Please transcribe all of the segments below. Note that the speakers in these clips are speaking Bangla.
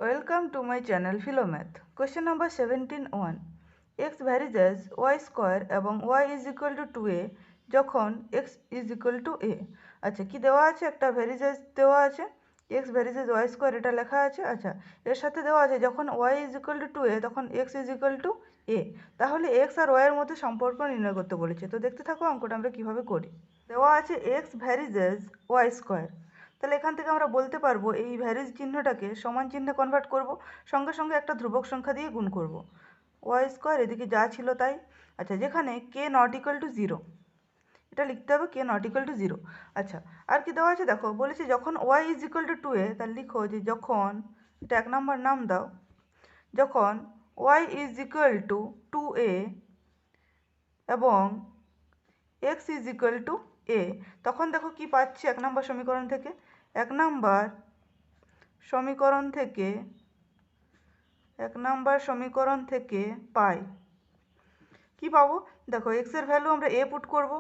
Welcome to my channel Philomath. Question number 17(1). x varies as y square এবং y is equal to 2a যখন x is equal to a। আচ্ছা কি দেওয়া আছে, একটা ভ্যারিজেস দেওয়া আছে, x varies as y square এটা লেখা আছে। আচ্ছা এর সাথে দেওয়া আছে যখন y is equal to 2a তখন x is equal to a। তাহলে x আর y এর মধ্যে সম্পর্ক নির্ণয় করতে বলেছে। তো দেখতে থাকো অঙ্কটা আমরা কিভাবে করি। দেওয়া আছে x varies as y square। তাহলে এখান থেকে আমরা বলতে পারবো এই ভ্যারিজ চিহ্নটাকে সমান চিহ্নে কনভার্ট করব, সঙ্গে সঙ্গে একটা ধ্রুবক সংখ্যা দিয়ে গুণ করব। ওয়াই স্কোয়ার এদিকে যা ছিল তাই। আচ্ছা যেখানে কে নট ইকুয়াল টু জিরো, এটা লিখতে হবে কে নট ইকুয়াল টু জিরো। আচ্ছা আর কি দেওয়া আছে দেখো, বলেছে যখন Y is equal two 2a, তাহলে লিখো যে যখন, এটা 1 নম্বর নাম দাও, যখন Y is equal two 2a এবং x is equal two a, তখন দেখো কি পাচ্ছি 1 নম্বর সমীকরণ থেকে। 1 নম্বর সমীকরণ থেকে পাই কি পাবো দেখো, x এর ভ্যালু আমরা a পুট করব,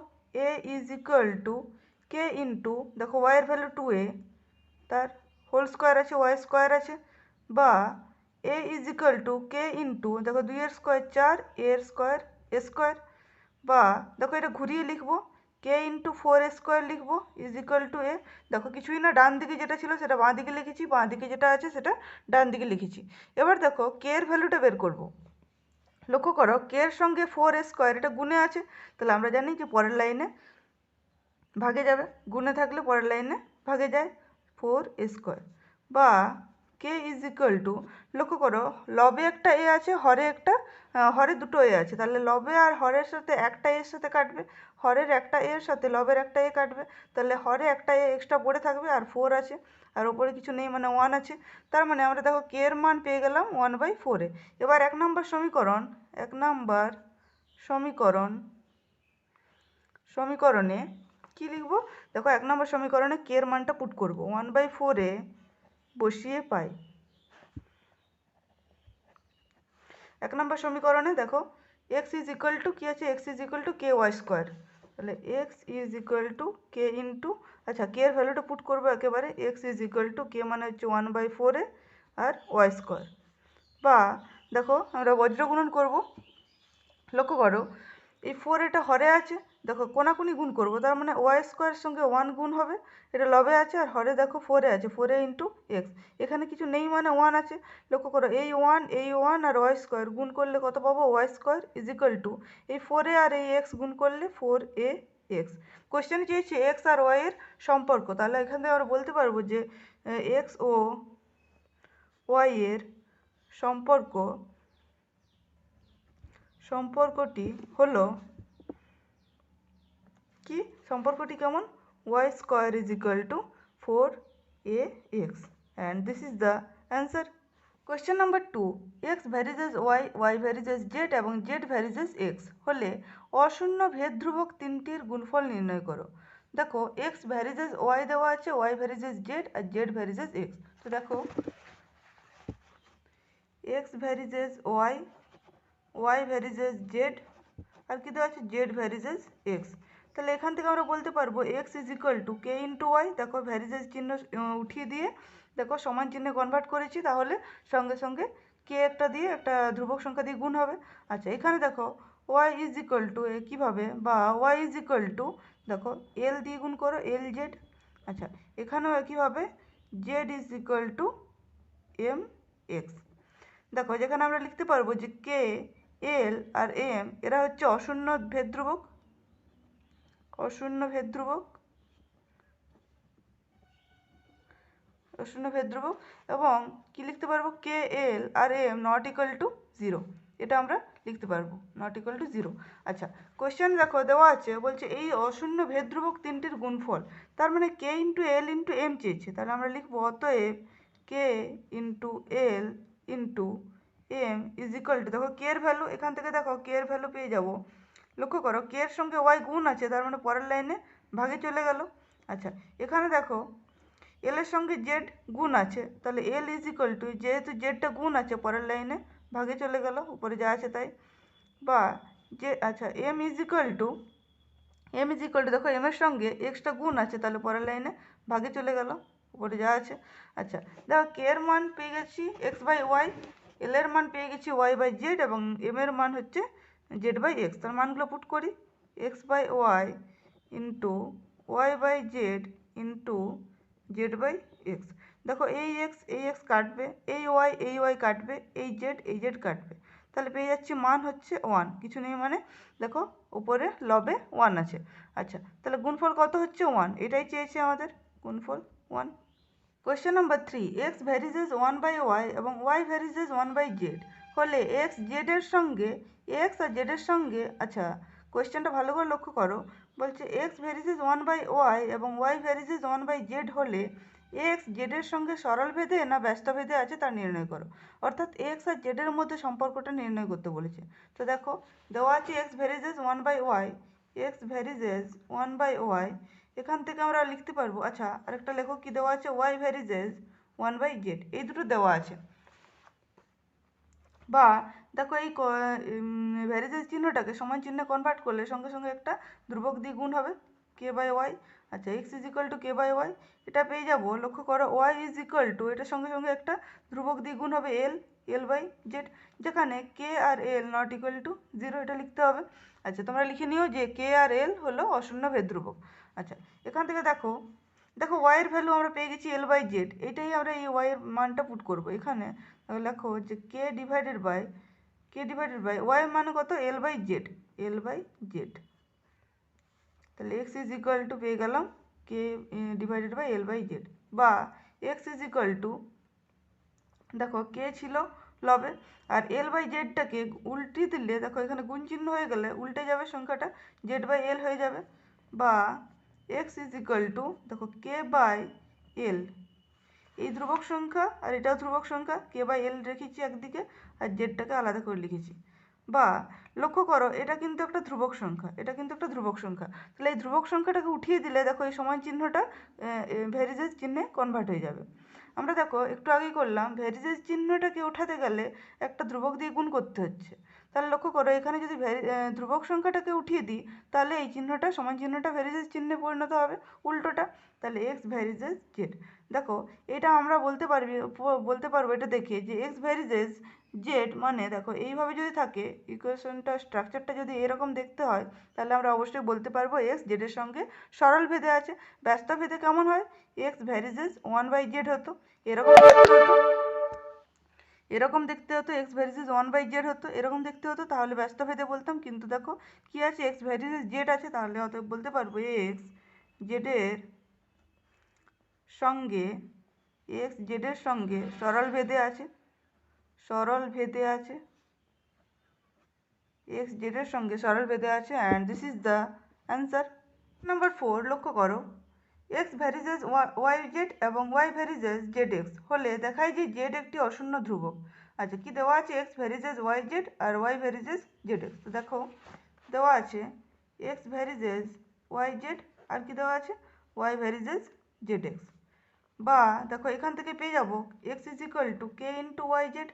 a is equal to K into, দেখো y এর ভ্যালু 2a, তার হোল স্কোয়ার আছে, y স্কোয়ার আছে, বা a is equal to K into, দেখো 2 এর স্কোয়ার 4, এর স্কোয়ার এ স্কোয়ার, বা দেখো এটা ঘুরিয়ে লিখবো, কে ইন্টু 4a স্কোয়ার লিখবো ইজ ইকুয়াল টু এ। দেখো কিছুই না, ডান দিকে যেটা ছিল সেটা বাঁ দিকে লিখেছি, বাঁ দিকে যেটা আছে সেটা ডান দিকে লিখেছি। এবার দেখো কে এর ভ্যালুটা বের করব। লক্ষ্য করো কে এর সঙ্গে 4a স্কোয়ার এটা গুণে আছে, তাহলে আমরা জানি যে পরের লাইনে ভাগে যাবে, গুণে থাকলে পরের লাইনে ভাগে যায়, 4a স্কোয়ার। বা কে ইজ ইকুয়াল টু, লক্ষ্য করো লবে একটা এ আছে, হরে দুটো এ আছে, তাহলে লবে আর হরের সাথে একটা এর সাথে কাটবে, হরের একটা এর সাথে লবের একটা এ কাটবে, তাহলে হরে একটা এ এক্সট্রা পড়ে থাকবে, আর 4 আছে, আর ওপরে কিছু নেই মানে 1 আছে। তার মানে আমরা দেখো কে এর মান পেয়ে গেলাম 1/4-এ। এবার 1 নম্বর সমীকরণে কি লিখবো দেখো, 1 নম্বর সমীকরণে কে এর মানটা পুট করব, 1/4-এ বসিয়ে পাই। 1 নম্বর সমীকরণে দেখো এক্স ইজ ইকুয়াল টু কী আছে, X is equal to K Y square, তাহলে X is equal to K into, আচ্ছা কে এর ভ্যালুটা পুট করবো একেবারে, X is equal to K মানে হচ্ছে 1/4-এ আর ওয়াই স্কোয়ার। বা দেখো আমরা বজ্র গুণন করবো, লক্ষ্য করো এই 4 এটা হরে আছে, দেখো কোনাকুনি গুণ করব, তার মানে ওয়াই স্কোয়ারের সঙ্গে 1 গুণ হবে, এটা লবে আছে, আর হরে দেখো 4-এ আছে, 4a ইন্টু এক্স, এখানে কিছু নেই মানে 1 আছে। লক্ষ্য করো এই ওয়ান আর ওয়াই স্কোয়ার গুণ করলে কত পাবো, y square is equal to এই 4a আর এই এক্স গুণ করলে 4a এক্স। কোশ্চেনে চেয়েছি এক্স আর ওয়াই এর সম্পর্ক, তাহলে এখান থেকে আমরা বলতে পারবো যে এক্স ও ওয়াই এর সম্পর্কটি হলো কি, সম্পর্কটি কেমন, y square is equal to 4ax, and this is the answer. Question number 2, x varies Y, Y varies z এবং জেড ভ্যারিজেস এক্স হলে অশূন্য ভেদ ধ্রুবক তিনটির গুণফল নির্ণয় করো। দেখো এক্স ভ্যারিজেস ওয়াই দেওয়া আছে, ওয়াই ভ্যারিজেস জেড আর জেড ভ্যারিজেস এক্স। তো দেখো X varies Y, Y varies Z, আর কি দেওয়া আছে জেড ভ্যারিজেস এক্স। তাহলে এখান থেকে আমরা বলতে পারবো x is equal to K into y, দেখো ভ্যারিজেস চিহ্ন উঠিয়ে দিয়ে দেখো সমান চিহ্নে কনভার্ট করেছি, তাহলে সঙ্গে সঙ্গে কে একটা দিয়ে একটা ধ্রুবক সংখ্যা দিয়ে গুণ হবে। আচ্ছা এখানে দেখো ওয়াই ইজ ইকুয়াল টু কীভাবে, বা ওয়াই ইজ ইকুয়াল টু, দেখো এল দিয়ে গুণ করো, এল জেড। আচ্ছা এখানেও একইভাবে Z is equal to M X. দেখো যেখানে আমরা লিখতে পারবো যে কে, এল আর এম এরা হচ্ছে অশূন্য ভেদ ধ্রুবক, অশূন্য ভেদ ধ্রুবক, এবং কি লিখতে পারবো কে এল আর M not equal to zero, এটা আমরা লিখতে পারবো নট ইকুয়াল টু জিরো। আচ্ছা কোয়েশ্চেন দেখো দেওয়া আছে, বলছে এই অশূন্য ভেদ ধ্রুবক তিনটির গুণফল, তার মানে K into L into M চেয়েছে, তাহলে আমরা লিখবো অতএব K into L into M is equal to, দেখো কে এর ভ্যালু, এখান থেকে দেখো কে এর ভ্যালু পেয়ে যাবো, লক্ষ্য করো কে এর সঙ্গে ওয়াই গুণ আছে, তার মানে পরের লাইনে ভাগে চলে গেল। আচ্ছা এখানে দেখো এল এর সঙ্গে জেড গুণ আছে, তাহলে এল ইজ ইকুয়াল টু, যেহেতু জেডটা গুণ আছে পরের লাইনে ভাগে চলে গেল, উপরে যা আছে তাই। বা যে আচ্ছা এম ইজ ইকুয়াল টু, দেখো এম এর সঙ্গে এক্সটা গুণ আছে, তাহলে পরের লাইনে ভাগে চলে গেল, উপরে যা আছে। আচ্ছা দেখো কে এর মান পেয়ে গেছি এক্স বাই ওয়াই, এল এর মান পেয়ে গেছি ওয়াই বাই জেড, এবং এম এর মান হচ্ছে জেড বাই এক্স। তার মানগুলো পুট করি, x by y into y by z into z by x. দেখো এই এক্স কাটবে, এই ওয়াই কাটবে, এই জেড কাটবে, তাহলে পেয়ে যাচ্ছি মান হচ্ছে 1, কিছু নেই মানে। দেখো উপরে লবে 1 আছে। আচ্ছা তাহলে গুণফল কত হচ্ছে 1, এটাই চেয়েছে আমাদের, গুণফল 1। Question number 3, x varies 1 by y এবং ওয়াই ভ্যারিজেস 1 বাই জেড হলে এক্স জেডের সঙ্গে, এক্স আর জেডের সঙ্গে, আচ্ছা কোয়েশ্চেনটা ভালো করে লক্ষ্য করো, বলছে এক্স ভ্যারিজেস 1 বাই ওয়াই এবং ওয়াই ভ্যারিজেস 1 বাই জেড হলে এক্স জেডের সঙ্গে সরল ভেদে না ব্যস্ত ভেদে আছে তা নির্ণয় করো। অর্থাৎ এক্স আর জেডের মধ্যে সম্পর্কটা নির্ণয় করতে বলেছে। তো দেখো দেওয়া আছে x varies 1 by y, x varies 1 by y, এখান থেকে আমরা লিখতে পারবো, আচ্ছা আরেকটা লেখো কি দেওয়া আছে, ওয়াই ভ্যারিজেস 1 বাই জেড, এই দুটো দেওয়া আছে। বা দেখো এই ভ্যারিজেস চিহ্নটাকে সমান চিহ্নে কনভার্ট করলে সঙ্গে সঙ্গে একটা ধ্রুবক দিয়ে গুণ হবে, কে বাই ওয়াই। আচ্ছা x is equal to k by y, এটা পেয়ে যাবো। লক্ষ্য করো ওয়াই ইজ ইকুয়াল টু, এটার সঙ্গে সঙ্গে একটা ধ্রুবক দিয়ে গুণ হবে এল বাই জেড, যেখানে কে আর এল নট ইকুয়াল টু 0, এটা লিখতে হবে। আচ্ছা তোমরা লিখে নিও যে কে আর এল হলো অশূন্য ভেদ ধ্রুবক। আচ্ছা এখান থেকে দেখো, দেখো ওয়াইয়ের ভ্যালু আমরা পেয়ে গেছি এল বাই জেড, এটাই আমরা এই ওয়াইয়ের মানটা পুট করবো এখানে। লেখো যে কে ডিভাইডেড বাই ওয়াই মানে কত, এল বাই জেড। তাহলে এক্স ইজ ইকুয়াল টু পেয়ে গেলাম K divided by L by Z, বা এক্স ইজ ইকুয়াল টু, দেখো কে ছিল লবে, আর এল বাই জেডটাকে উল্টে দিলে দেখো এখানে গুণ চিহ্ন হয়ে গেলে উল্টে যাবে সংখ্যাটা, জেড বাই এল হয়ে যাবে। বা এক্স ইজ ইকুয়াল টু, দেখো কে বাই এল, এই ধ্রুবক সংখ্যা আর এটাও ধ্রুবক সংখ্যা, কে বাই এল রেখেছি একদিকে আর জেডটাকে আলাদা করে লিখেছি। বা লক্ষ্য করো এটা কিন্তু একটা ধ্রুবক সংখ্যা, তাহলে এই ধ্রুবক সংখ্যাটাকে উঠিয়ে দিলে দেখো এই সমান চিহ্নটা ভ্যারিজেস চিহ্নে কনভার্ট হয়ে যাবে। আমরা দেখো একটু আগেই করলাম ভ্যারিজেস চিহ্নটাকে ওঠাতে গেলে একটা ধ্রুবক দিয়ে গুণ করতে হচ্ছে, তাহলে লক্ষ্য করো এখানে যদি ধ্রুবক সংখ্যাটাকে উঠিয়ে দিই তাহলে এই চিহ্নটা সমান চিহ্নটা ভ্যারিজেস চিহ্নে পরিণত হবে, উল্টোটা। তাহলে এক্স ভ্যারিজেস জেড, দেখো এটা আমরা বলতে পারবো এটা দেখে যে এক্স ভ্যারিজেস জেড মানে, দেখো এইভাবে যদি থাকে ইকুয়েশনটা স্ট্রাকচারটা যদি এরকম দেখতে হয় তাহলে আমরা অবশ্যই বলতে পারবো এক্স জেডের সঙ্গে সরল ভেদে আছে। ব্যস্ত ভেদে কেমন হয়, এক্স ভ্যারিজেস 1 বাই জেড হতো, এরকম দেখতে হতো এক্স ভ্যারিজেস 1 বাই জেড হতো, এরকম দেখতে হতো, তাহলে ব্যস্ত ভেদে বলতাম। কিন্তু দেখো কি আছে, এক্স ভ্যারিজেস জেড আছে, তাহলে অতএব বলতে পারবো এক্স জেডের সঙ্গে, এক্স জেডের সঙ্গে সরল ভেদে আছে, এক্স জেডের সঙ্গে সরল ভেদে আছে, and this is the answer. Number 4 লক্ষ্য করো, এক্স ভ্যারিজেস ওয়াই জেড এবং ওয়াই ভ্যারিজেস জেড এক্স হলে দেখায় যে জেড একটি অশূন্য ধ্রুবক। আচ্ছা কি দেওয়া আছে, এক্স ভ্যারিজেস ওয়াই জেড আর ওয়াই ভ্যারিজেস জেড এক্স। তো দেখো দেওয়া আছে এক্স ভ্যারিজেস ওয়াই জেড আর কি দেওয়া আছে, ওয়াই ভ্যারিজেস জেড এক্স। বা দেখো এখান থেকে পেয়ে যাবো x is equal to K into y z,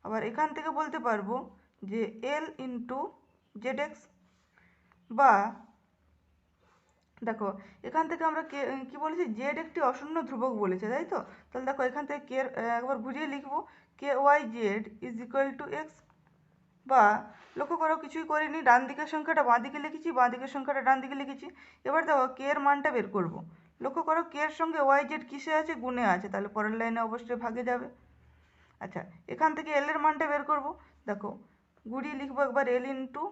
আবার এখান থেকে বলতে পারবো যে এল ইন্টু জেড এক্স। বা দেখো এখান থেকে আমরা কি বলেছি, জেড একটি অশূন্য ধ্রুবক বলেছে, তাই তো। তাহলে দেখো এখান থেকে কে একবার ঘুরিয়ে লিখবো, K Y Z is equal to X. বা লক্ষ্য করো কিছুই করিনি, ডান দিকের সংখ্যাটা বাঁ দিকে লিখেছি, বাঁ দিকের সংখ্যাটা ডান দিকে লিখেছি। এবার দেখো কে এর মানটা বের করব। লক্ষ্য করো কে এর সঙ্গে ওয়াই জেড কিসে আছে, গুণে আছে, তাহলে পরের লাইনে অবশ্যই ভাগে যাবে। আচ্ছা এখান থেকে এল এর মানটা বের করব, দেখো ঘুরিয়ে লিখবো একবার, L into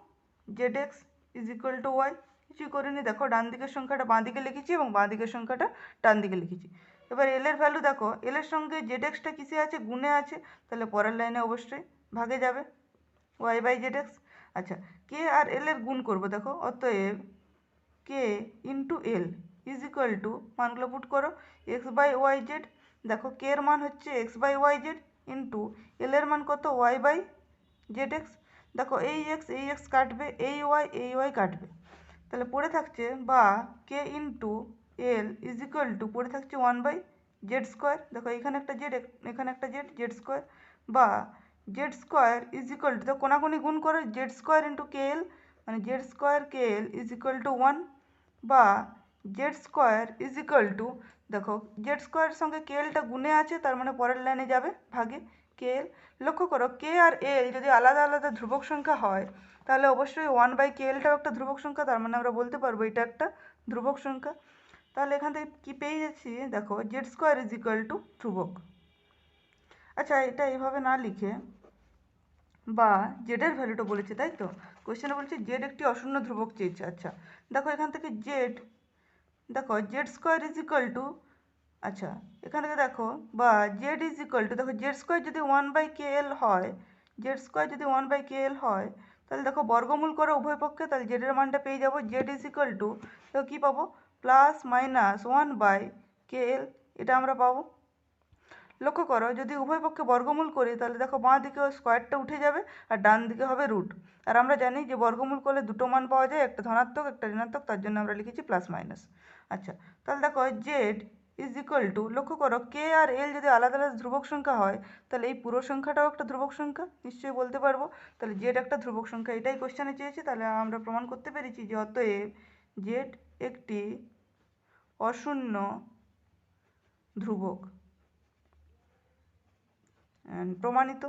Z X is equal to Y, কিছুই করিনি, দেখো ডান দিকের সংখ্যাটা বাঁ দিকে লিখেছি এবং বাঁ দিকের সংখ্যাটা ডান দিকে লিখেছি। এবার এল এর ভ্যালু দেখো, এল এর সঙ্গে জেড এক্সটা কিসে আছে, গুণে আছে, তাহলে পরের লাইনে অবশ্যই ভাগে যাবে, ওয়াই বাই জেড এক্স। আচ্ছা কে আর এল এর গুণ করবো, দেখো অতএব K into L is equal to, মানগুলো পুট করো, এক্স বাই ওয়াই জেড, দেখো কে এর মান হচ্ছে X by Y Z into L এর মান কত, ওয়াই বাই জেড এক্স। দেখো এই এক্স কাটবে, এই ওয়াই কাটবে, তাহলে পড়ে থাকছে বা K into L is equal to, পড়ে থাকছে 1 বাই জেড স্কোয়ার, দেখো এখানে একটা জেড এখানে একটা জেড স্কোয়ার। বা Z square is equal two, তো কোনাকুনি গুণ করো, জেড স্কোয়ার ইন্টু কে এল মানে Z square K L is equal two 1। বা Z square is equal to, দেখো জেড স্কোয়ারের সঙ্গে কে এলটা গুণে আছে, তার মানে পরের লাইনে যাবে ভাগে কে এল। লক্ষ্য করো কে আর এল যদি আলাদা আলাদা ধ্রুবক সংখ্যা হয় তাহলে অবশ্যই 1/কে এলটাও একটা ধ্রুবক সংখ্যা, তার মানে আমরা বলতে পারবো এটা একটা ধ্রুবক সংখ্যা। তাহলে এখান থেকে কী পেয়ে যাচ্ছি, দেখো Z square is equal two ধ্রুবক। আচ্ছা এটা এইভাবে না লিখে বা জেডের ভ্যালুটা বলেছে, তাই তো কোয়েশ্চেনে বলছে জেড একটি অশূন্য ধ্রুবক চেয়েছে। আচ্ছা দেখো এখান থেকে জেড, দেখো Z square is equal two, আচ্ছা এখান থেকে দেখো বা জেড ইজ ইকুয়াল টু, দেখো জেড স্কোয়ার যদি 1/kl হয়, জেড স্কোয়ার যদি 1/kl হয় তাহলে দেখো বর্গমূল করো উভয় পক্ষে, তাহলে জেডের মানটা পেয়ে যাবো জেড ইজ ইকুয়াল টু, তো কী পাবো প্লাস মাইনাস 1/kl, এটা আমরা পাবো। লক্ষ্য করো যদি উভয় পক্ষে বর্গমূল করি তাহলে দেখো বাঁ দিকে স্কোয়ারটা উঠে যাবে আর ডান দিকে হবে রুট। আর আমরা জানি যে বর্গমূল করলে দুটো মান পাওয়া যায়, একটা ধনাত্মক একটা ঋণাত্মক, তার জন্য আমরা লিখেছি প্লাস মাইনাস। আচ্ছা তাহলে দেখো জেড ইজ ইকুয়াল টু, লক্ষ্য করো কে আর এল যদি আলাদা আলাদা ধ্রুবক সংখ্যা হয় তাহলে এই পুরো সংখ্যাটাও একটা ধ্রুবক সংখ্যা, নিশ্চয়ই বলতে পারবো। তাহলে জেড একটা ধ্রুবক সংখ্যা, এটাই কোশ্চেনে চেয়েছে, তাহলে আমরা প্রমাণ করতে পেরেছি যে অতএব জেড একটি অশূন্য ধ্রুবক, প্রমাণিত।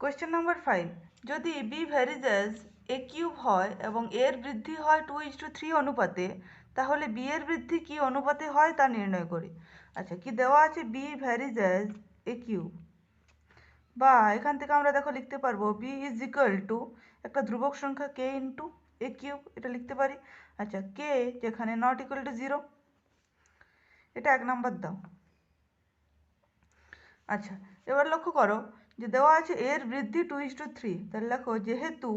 কোয়েশ্চেন নাম্বার 5, যদি b varies as a cube হয় এবং এর বৃদ্ধি হয় 2:3 অনুপাতে, তাহলে বি এর বৃদ্ধি কি অনুপাতে হয় তা নির্ণয় করি। আচ্ছা কি দেওয়া আছে, b varies as a cube, বা এখান থেকে আমরা দেখো লিখতে পারবো বি ইজ ইকুয়াল টু একটা ধ্রুবক সংখ্যা কে ইন্টু এ কিউব, এটা লিখতে পারি। আচ্ছা কে যেখানে নট ইকুয়াল টু 0, এটা 1 নাম্বার দাও। আচ্ছা এবার লক্ষ্য করো যে দেওয়া আছে এর বৃদ্ধি 2:3, তাহলে দেখো যেহেতু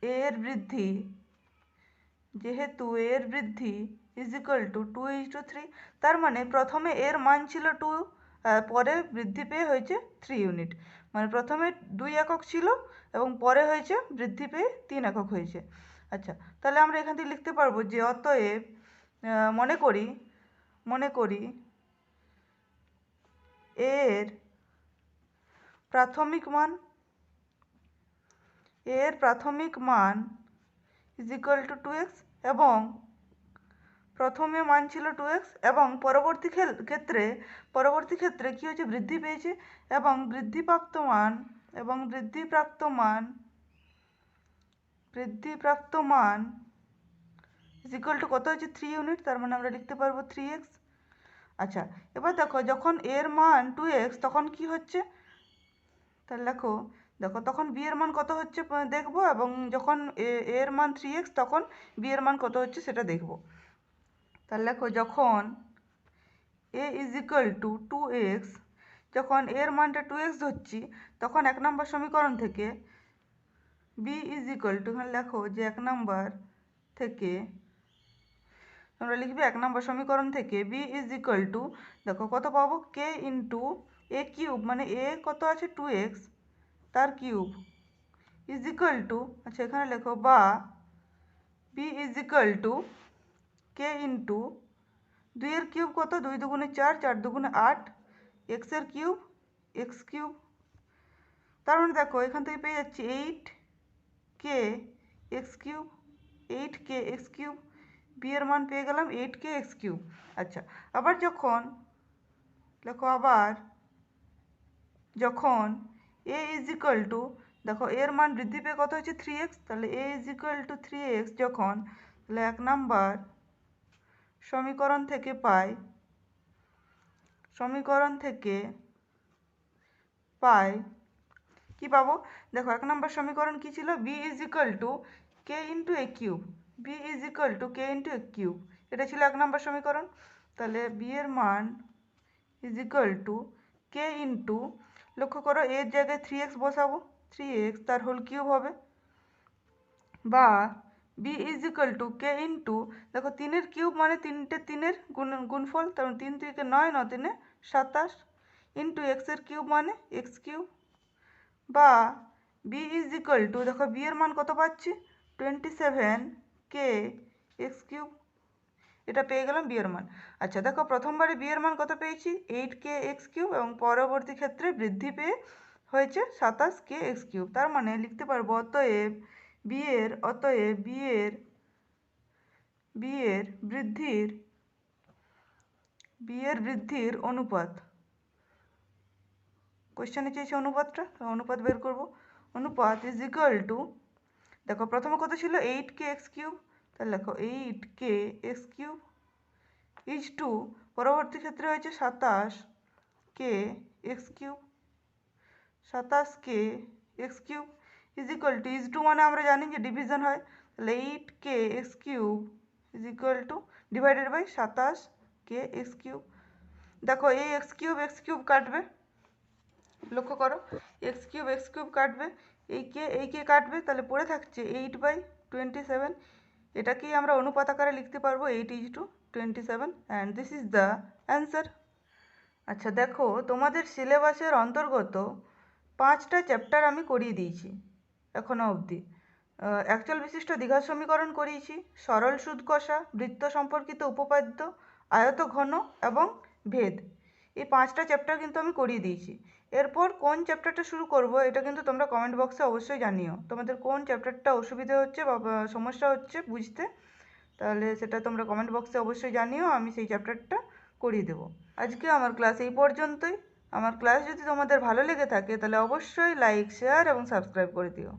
এর বৃদ্ধি ইজ ইকুয়াল টু 2:3, তার মানে প্রথমে এর মান ছিল 2, পরে বৃদ্ধি পেয়ে হয়েছে 3 ইউনিট, মানে প্রথমে 2 একক ছিল এবং পরে হয়েছে বৃদ্ধি পেয়ে 3 একক হয়েছে। আচ্ছা তাহলে আমরা এখান থেকে লিখতে পারবো যে অতএব মনে করি এর প্রাথমিক মান ইজ ইকুয়াল টু 2x, এবং প্রথমে মান ছিল 2x এবং পরবর্তী ক্ষেত্রে কী হয়েছে বৃদ্ধি পেয়েছে, এবং বৃদ্ধিপ্রাপ্ত মান ইজ ইকুয়াল টু কত হয়েছে 3 ইউনিট, তার মানে আমরা লিখতে পারবো 3x। আচ্ছা এবার দেখো যখন এর মান 2x তখন কি হচ্ছে, তাহলে দেখো তখন বি এর মান কত হচ্ছে দেখবো, এবং যখন এর মান 3x তখন বি এর মান কত হচ্ছে সেটা দেখব। তাহলে দেখো যখন এ ইজ ইকুয়াল টু 2x, যখন এর মানটা 2x ধরছি তখন 1 নম্বর সমীকরণ থেকে বি ইজ ইকুয়াল টু, এখানে লেখো যে 1 নম্বর থেকে তোমরা লিখবে 1 নম্বর সমীকরণ থেকে বি ইজ ইকুয়াল টু, দেখো কত পাবো কে ইন্টু এ কিউব, মানে এ কত আছে 2x তার কিউব ইজ ইকুয়াল টু, আচ্ছা এখানে লেখো বা b is equal to K into 2 এর কিউব কত 2 দুগুণে 4, 4 দুগুণে 8, এক্স এর কিউব এক্স কিউব, তার মানে দেখো এখান থেকে পেয়ে যাচ্ছি 8k x cube, 8k x cube, b এর মান পেয়ে গেলাম 8k এক্স কিউব। আচ্ছা আবার যখন এ ইজ ইকুয়াল টু, দেখো এর মান বৃদ্ধি পেয়ে কত হচ্ছে 3x, তাহলে এ ইজ ইকুয়াল টু 3x যখন, তাহলে 1 নাম্বার সমীকরণ থেকে পাই কি পাবো, দেখো 1 নম্বর সমীকরণ কি ছিল, b is equal to K into a cube, এটা ছিল 1 নম্বর সমীকরণ। তাহলে বি এর মান is equal to K into, লক্ষ্য করো এর জায়গায় 3x বসাবো, 3x তার হোল কিউব হবে, বা b is equal to K into, দেখো 3 এর কিউব মানে 3টে 3-এর গুণফল, তার 3 3 9, 9 3 27, ইন্টু এক্স এর কিউব মানে এক্স কিউব, বা বি ইজ ইকুয়াল টু, দেখো বি এর মান কত পাচ্ছি 27k এক্স কিউব, এটা পেয়ে গেলাম বি এর মান। আচ্ছা দেখো প্রথমবারে বি এর মান কত পেয়েছি 8k এক্স কিউব, এবং পরবর্তী ক্ষেত্রে বৃদ্ধি পেয়ে হয়েছে 27k এক্স কিউব, তার মানে লিখতে পারবো অতএব বি এর বি এর বৃদ্ধির অনুপাত। কোয়েশ্চেনে চেয়েছে অনুপাতটা, অনুপাত বের করব। অনুপাত ইজ ইকুয়াল টু, দেখো প্রথমে কত ছিল 8kx³ তাহলে দেখো 8kx³ ইজ টু পরবর্তী ক্ষেত্রে হয়েছে 27kx³ 27kx³ is equal to, is to মানে আমরা জানি যে ডিভিশন হয়, তাহলে 8kx³ is equal to divided by 27kx³। দেখো এই x³ কাটবে, লক্ষ্য করো x³ কাটবে, এই কে কাটবে, তাহলে পড়ে থাকছে 8/27। এটাকেই আমরা অনুপাত আকারে লিখতে পারবো 8:27 and this is the answer. আচ্ছা দেখো, তোমাদের সিলেবাসের অন্তর্গত 5টা চ্যাপ্টার আমি করিয়ে দিয়েছি এখনো অবধি। একচল বিশিষ্ট দ্বিঘাত সমীকরণ করিয়েছি, সরল সুদ কষা, বৃত্ত সম্পর্কিত উপপাদ্য, আয়ত ঘন এবং ভেদ। এই 5টা চ্যাপ্টার কিন্তু আমি করিয়ে দিয়েছি। এরপর কোন চ্যাপ্টারটা শুরু করব এটা কিন্তু তোমরা কমেন্ট বক্সে অবশ্যই জানিও, তোমাদের কোন চ্যাপ্টারটা অসুবিধা হচ্ছে বা সমস্যা হচ্ছে বুঝতে, তাহলে সেটা তোমরা কমেন্ট বক্সে অবশ্যই জানিও, আমি সেই চ্যাপ্টারটা করিয়ে দেবো। আজকে আমার ক্লাস এই পর্যন্তই। আমার ক্লাস যদি তোমাদের ভালো লেগে থাকে তাহলে অবশ্যই লাইক, শেয়ার এবং সাবস্ক্রাইব করে দিও।